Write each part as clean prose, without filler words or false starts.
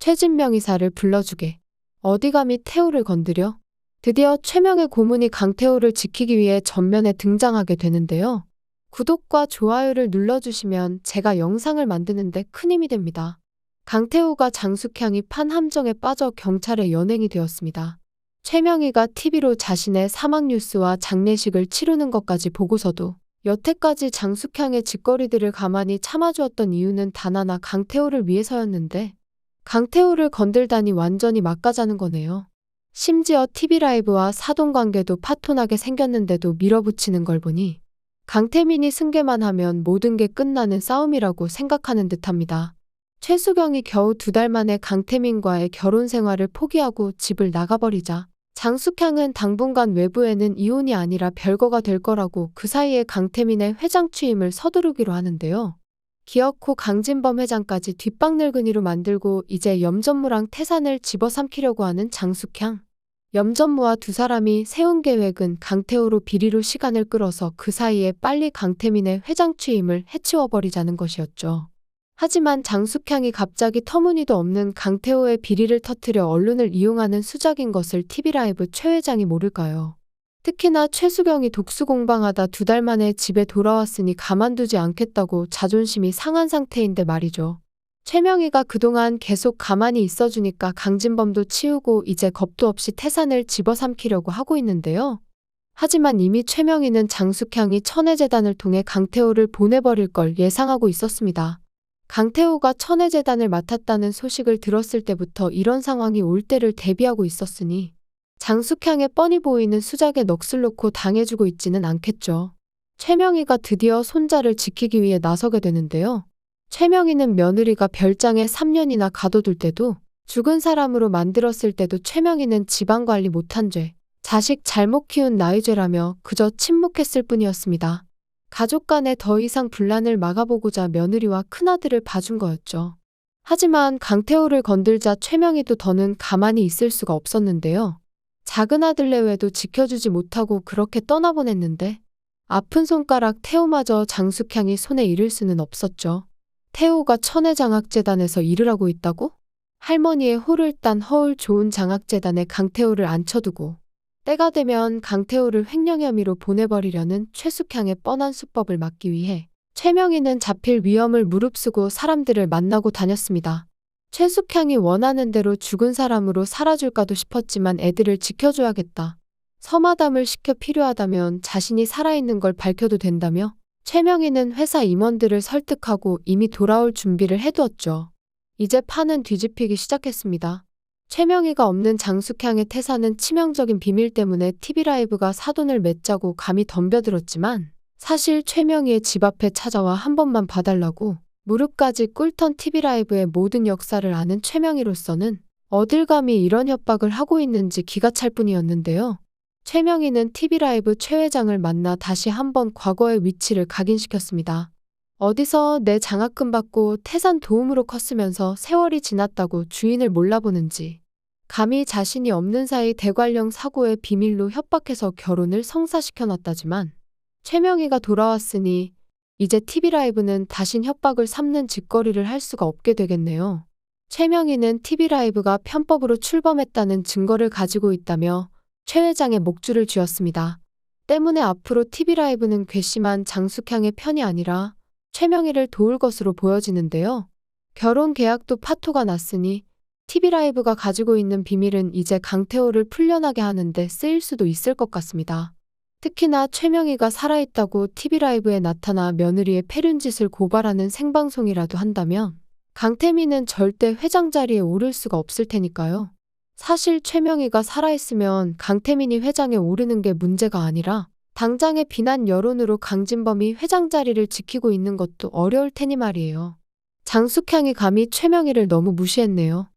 최진명 이사를 불러주게. 어디 감히 태호를 건드려? 드디어 최명의 고문이 강태호를 지키기 위해 전면에 등장하게 되는데요. 구독과 좋아요를 눌러주시면 제가 영상을 만드는데 큰 힘이 됩니다. 강태호가 장숙향이 판 함정에 빠져 경찰에 연행이 되었습니다. 최명희가 TV로 자신의 사망 뉴스와 장례식을 치르는 것까지 보고서도 여태까지 장숙향의 짓거리들을 가만히 참아주었던 이유는 단 하나, 강태호를 위해서였는데 강태호를 건들다니 완전히 막가자는 거네요. 심지어 TV라이브와 사돈관계도 파토나게 생겼는데도 밀어붙이는 걸 보니 강태민이 승계만 하면 모든 게 끝나는 싸움이라고 생각하는 듯합니다. 최수경이 겨우 2달 만에 강태민과의 결혼 생활을 포기하고 집을 나가버리자 장숙향은 당분간 외부에는 이혼이 아니라 별거가 될 거라고 그 사이에 강태민의 회장 취임을 서두르기로 하는데요. 기어코 강진범 회장까지 뒷방늙은이로 만들고 이제 염전무랑 태산을 집어삼키려고 하는 장숙향. 염전무와 두 사람이 세운 계획은 강태호로 비리로 시간을 끌어서 그 사이에 빨리 강태민의 회장 취임을 해치워버리자는 것이었죠. 하지만 장숙향이 갑자기 터무니도 없는 강태호의 비리를 터뜨려 언론을 이용하는 수작인 것을 TV라이브 최 회장이 모를까요? 특히나 최수경이 독수공방하다 2달 만에 집에 돌아왔으니 가만두지 않겠다고 자존심이 상한 상태인데 말이죠. 최명희가 그동안 계속 가만히 있어주니까 강진범도 치우고 이제 겁도 없이 태산을 집어삼키려고 하고 있는데요. 하지만 이미 최명희는 장숙향이 천혜재단을 통해 강태호를 보내버릴 걸 예상하고 있었습니다. 강태호가 천혜재단을 맡았다는 소식을 들었을 때부터 이런 상황이 올 때를 대비하고 있었으니 장숙향의 뻔히 보이는 수작에 넋을 놓고 당해주고 있지는 않겠죠. 최명희가 드디어 손자를 지키기 위해 나서게 되는데요. 최명희는 며느리가 별장에 3년이나 가둬둘 때도 죽은 사람으로 만들었을 때도 최명희는 집안관리 못한 죄, 자식 잘못 키운 나이죄라며 그저 침묵했을 뿐이었습니다. 가족 간에 더 이상 분란을 막아보고자 며느리와 큰아들을 봐준 거였죠. 하지만 강태호를 건들자 최명희도 더는 가만히 있을 수가 없었는데요. 작은 아들 내외도 지켜주지 못하고 그렇게 떠나보냈는데 아픈 손가락 태호마저 장숙향이 손에 이를 수는 없었죠. 태호가 천혜장학재단에서 일을 하고 있다고? 할머니의 호를 딴 허울 좋은 장학재단에 강태호를 앉혀두고 때가 되면 강태호를 횡령 혐의로 보내버리려는 최숙향의 뻔한 수법을 막기 위해 최명희는 잡힐 위험을 무릅쓰고 사람들을 만나고 다녔습니다. 최숙향이 원하는 대로 죽은 사람으로 살아줄까도 싶었지만 애들을 지켜줘야겠다. 서마담을 시켜 필요하다면 자신이 살아있는 걸 밝혀도 된다며 최명희는 회사 임원들을 설득하고 이미 돌아올 준비를 해두었죠. 이제 판은 뒤집히기 시작했습니다. 최명희가 없는 장숙향의 태산은 치명적인 비밀 때문에 TV라이브가 사돈을 맺자고 감히 덤벼들었지만 사실 최명희의 집 앞에 찾아와 한 번만 봐달라고 무릎까지 꿇던 TV라이브의 모든 역사를 아는 최명희로서는 어딜 감히 이런 협박을 하고 있는지 기가 찰 뿐이었는데요. 최명희는 TV라이브 최 회장을 만나 다시 한번 과거의 위치를 각인시켰습니다. 어디서 내 장학금 받고 태산 도움으로 컸으면서 세월이 지났다고 주인을 몰라보는지, 감히 자신이 없는 사이 대관령 사고의 비밀로 협박해서 결혼을 성사시켜놨다지만 최명희가 돌아왔으니 이제 TV라이브는 다신 협박을 삼는 짓거리를 할 수가 없게 되겠네요. 최명희는 TV라이브가 편법으로 출범했다는 증거를 가지고 있다며 최 회장의 목줄을 쥐었습니다. 때문에 앞으로 TV라이브는 괘씸한 장숙향의 편이 아니라 최명희를 도울 것으로 보여지는데요. 결혼 계약도 파토가 났으니 TV라이브가 가지고 있는 비밀은 이제 강태호를 풀려나게 하는데 쓰일 수도 있을 것 같습니다. 특히나 최명희가 살아있다고 TV라이브에 나타나 며느리의 폐륜짓을 고발하는 생방송이라도 한다면 강태민은 절대 회장 자리에 오를 수가 없을 테니까요. 사실 최명희가 살아있으면 강태민이 회장에 오르는 게 문제가 아니라 당장의 비난 여론으로 강진범이 회장 자리를 지키고 있는 것도 어려울 테니 말이에요. 장숙향이 감히 최명희를 너무 무시했네요.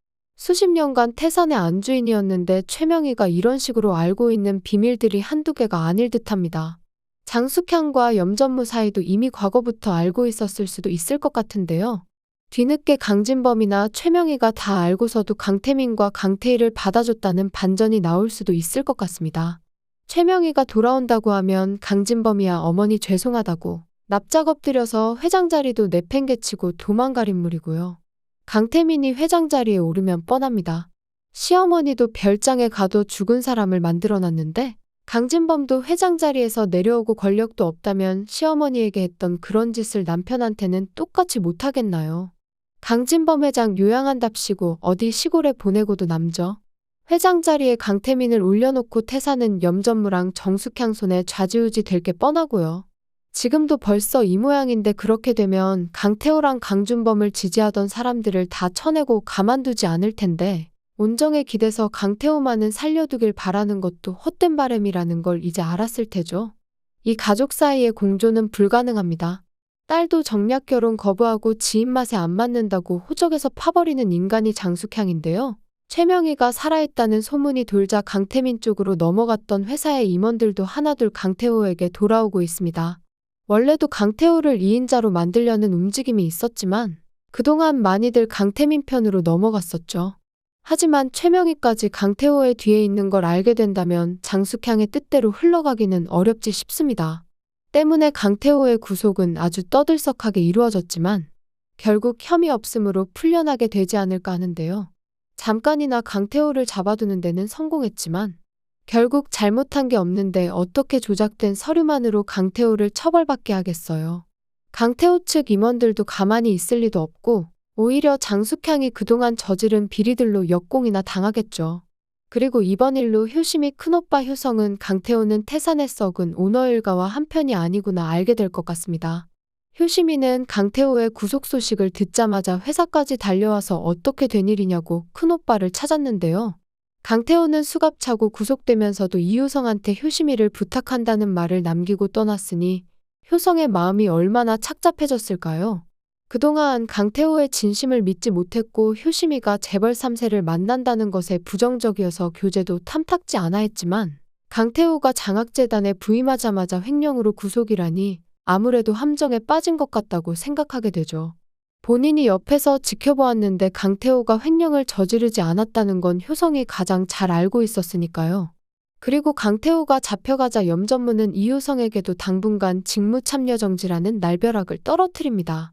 수십 년간 태산의 안주인이었는데 최명희가 이런 식으로 알고 있는 비밀들이 한두 개가 아닐 듯합니다. 장숙향과 염전무 사이도 이미 과거부터 알고 있었을 수도 있을 것 같은데요. 뒤늦게 강진범이나 최명희가 다 알고서도 강태민과 강태희를 받아줬다는 반전이 나올 수도 있을 것 같습니다. 최명희가 돌아온다고 하면 강진범이야 어머니 죄송하다고 납작 엎드려서 회장 자리도 내팽개치고 도망갈 인물이고요. 강태민이 회장 자리에 오르면 뻔합니다. 시어머니도 별장에 가도 죽은 사람을 만들어놨는데 강진범도 회장 자리에서 내려오고 권력도 없다면 시어머니에게 했던 그런 짓을 남편한테는 똑같이 못하겠나요? 강진범 회장 요양한답시고 어디 시골에 보내고도 남죠. 회장 자리에 강태민을 올려놓고 태사는 염전무랑 정숙향 손에 좌지우지 될 게 뻔하고요. 지금도 벌써 이 모양인데 그렇게 되면 강태호랑 강준범을 지지하던 사람들을 다 쳐내고 가만두지 않을 텐데 온정에 기대서 강태호만은 살려두길 바라는 것도 헛된 바람이라는 걸 이제 알았을 테죠. 이 가족 사이의 공조는 불가능합니다. 딸도 정략 결혼 거부하고 지 입맛에 안 맞는다고 호적에서 파버리는 인간이 장숙향인데요. 최명희가 살아있다는 소문이 돌자 강태민 쪽으로 넘어갔던 회사의 임원들도 하나둘 강태호에게 돌아오고 있습니다. 원래도 강태호를 2인자로 만들려는 움직임이 있었지만 그동안 많이들 강태민 편으로 넘어갔었죠. 하지만 최명희까지 강태호의 뒤에 있는 걸 알게 된다면 장숙향의 뜻대로 흘러가기는 어렵지 싶습니다. 때문에 강태호의 구속은 아주 떠들썩하게 이루어졌지만 결국 혐의 없음으로 풀려나게 되지 않을까 하는데요. 잠깐이나 강태호를 잡아두는 데는 성공했지만 결국 잘못한 게 없는데 어떻게 조작된 서류만으로 강태호를 처벌받게 하겠어요. 강태호 측 임원들도 가만히 있을 리도 없고 오히려 장숙향이 그동안 저지른 비리들로 역공이나 당하겠죠. 그리고 이번 일로 효심이 큰오빠 효성은 강태호는 태산에 썩은 오너 일가와 한편이 아니구나 알게 될 것 같습니다. 효심이는 강태호의 구속 소식을 듣자마자 회사까지 달려와서 어떻게 된 일이냐고 큰오빠를 찾았는데요. 강태호는 수갑차고 구속되면서도 이효성한테 효심이를 부탁한다는 말을 남기고 떠났으니 효성의 마음이 얼마나 착잡해졌을까요? 그동안 강태호의 진심을 믿지 못했고 효심이가 재벌 3세를 만난다는 것에 부정적이어서 교제도 탐탁지 않아 했지만 강태호가 장학재단에 부임하자마자 횡령으로 구속이라니 아무래도 함정에 빠진 것 같다고 생각하게 되죠. 본인이 옆에서 지켜보았는데 강태호가 횡령을 저지르지 않았다는 건 효성이 가장 잘 알고 있었으니까요. 그리고 강태호가 잡혀가자 염전무는 이효성에게도 당분간 직무참여정지라는 날벼락을 떨어뜨립니다.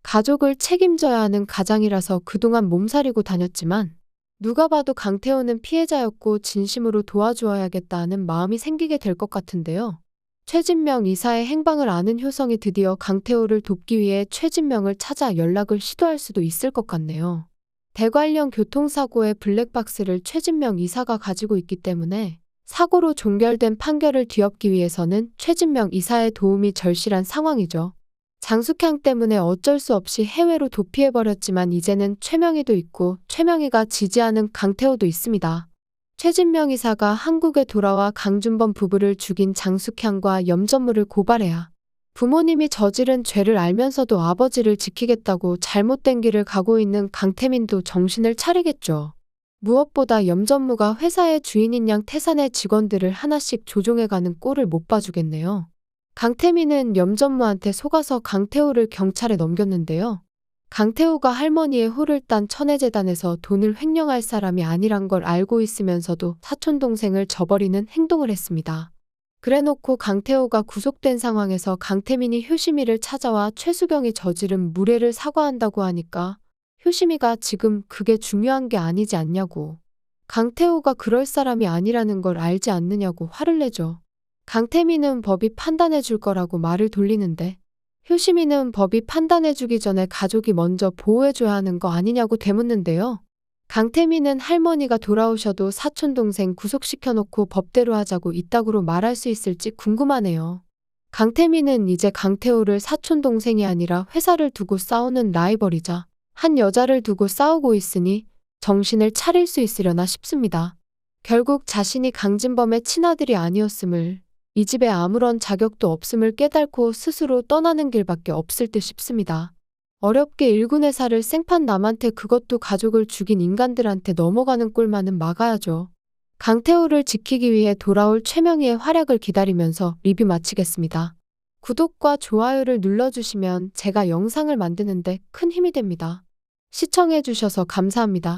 가족을 책임져야 하는 가장이라서 그동안 몸살이고 다녔지만 누가 봐도 강태호는 피해자였고 진심으로 도와주어야겠다 하는 마음이 생기게 될 것 같은데요. 최진명 이사의 행방을 아는 효성이 드디어 강태호를 돕기 위해 최진명을 찾아 연락을 시도할 수도 있을 것 같네요. 대관령 교통사고의 블랙박스를 최진명 이사가 가지고 있기 때문에 사고로 종결된 판결을 뒤엎기 위해서는 최진명 이사의 도움이 절실한 상황이죠. 장숙향 때문에 어쩔 수 없이 해외로 도피해버렸지만 이제는 최명희도 있고 최명희가 지지하는 강태호도 있습니다. 최진명 이사가 한국에 돌아와 강준범 부부를 죽인 장숙향과 염전무를 고발해야 부모님이 저지른 죄를 알면서도 아버지를 지키겠다고 잘못된 길을 가고 있는 강태민도 정신을 차리겠죠. 무엇보다 염전무가 회사의 주인인 양 태산의 직원들을 하나씩 조종해가는 꼴을 못 봐주겠네요. 강태민은 염전무한테 속아서 강태호를 경찰에 넘겼는데요. 강태호가 할머니의 호를 딴 천혜재단에서 돈을 횡령할 사람이 아니란 걸 알고 있으면서도 사촌동생을 저버리는 행동을 했습니다. 그래놓고 강태호가 구속된 상황에서 강태민이 효심이를 찾아와 최수경이 저지른 무례를 사과한다고 하니까 효심이가 지금 그게 중요한 게 아니지 않냐고. 강태호가 그럴 사람이 아니라는 걸 알지 않느냐고 화를 내죠. 강태민은 법이 판단해 줄 거라고 말을 돌리는데 효심이는 법이 판단해 주기 전에 가족이 먼저 보호해 줘야 하는 거 아니냐고 되묻는데요. 강태민은 할머니가 돌아오셔도 사촌동생 구속시켜놓고 법대로 하자고 이따구로 말할 수 있을지 궁금하네요. 강태민은 이제 강태호를 사촌동생이 아니라 회사를 두고 싸우는 라이벌이자 한 여자를 두고 싸우고 있으니 정신을 차릴 수 있으려나 싶습니다. 결국 자신이 강진범의 친아들이 아니었음을, 이 집에 아무런 자격도 없음을 깨닫고 스스로 떠나는 길밖에 없을 듯 싶습니다. 어렵게 일군 회사를 생판 남한테 그것도 가족을 죽인 인간들한테 넘어가는 꼴만은 막아야죠. 강태호를 지키기 위해 돌아올 최명희의 활약을 기다리면서 리뷰 마치겠습니다. 구독과 좋아요를 눌러주시면 제가 영상을 만드는데 큰 힘이 됩니다. 시청해주셔서 감사합니다.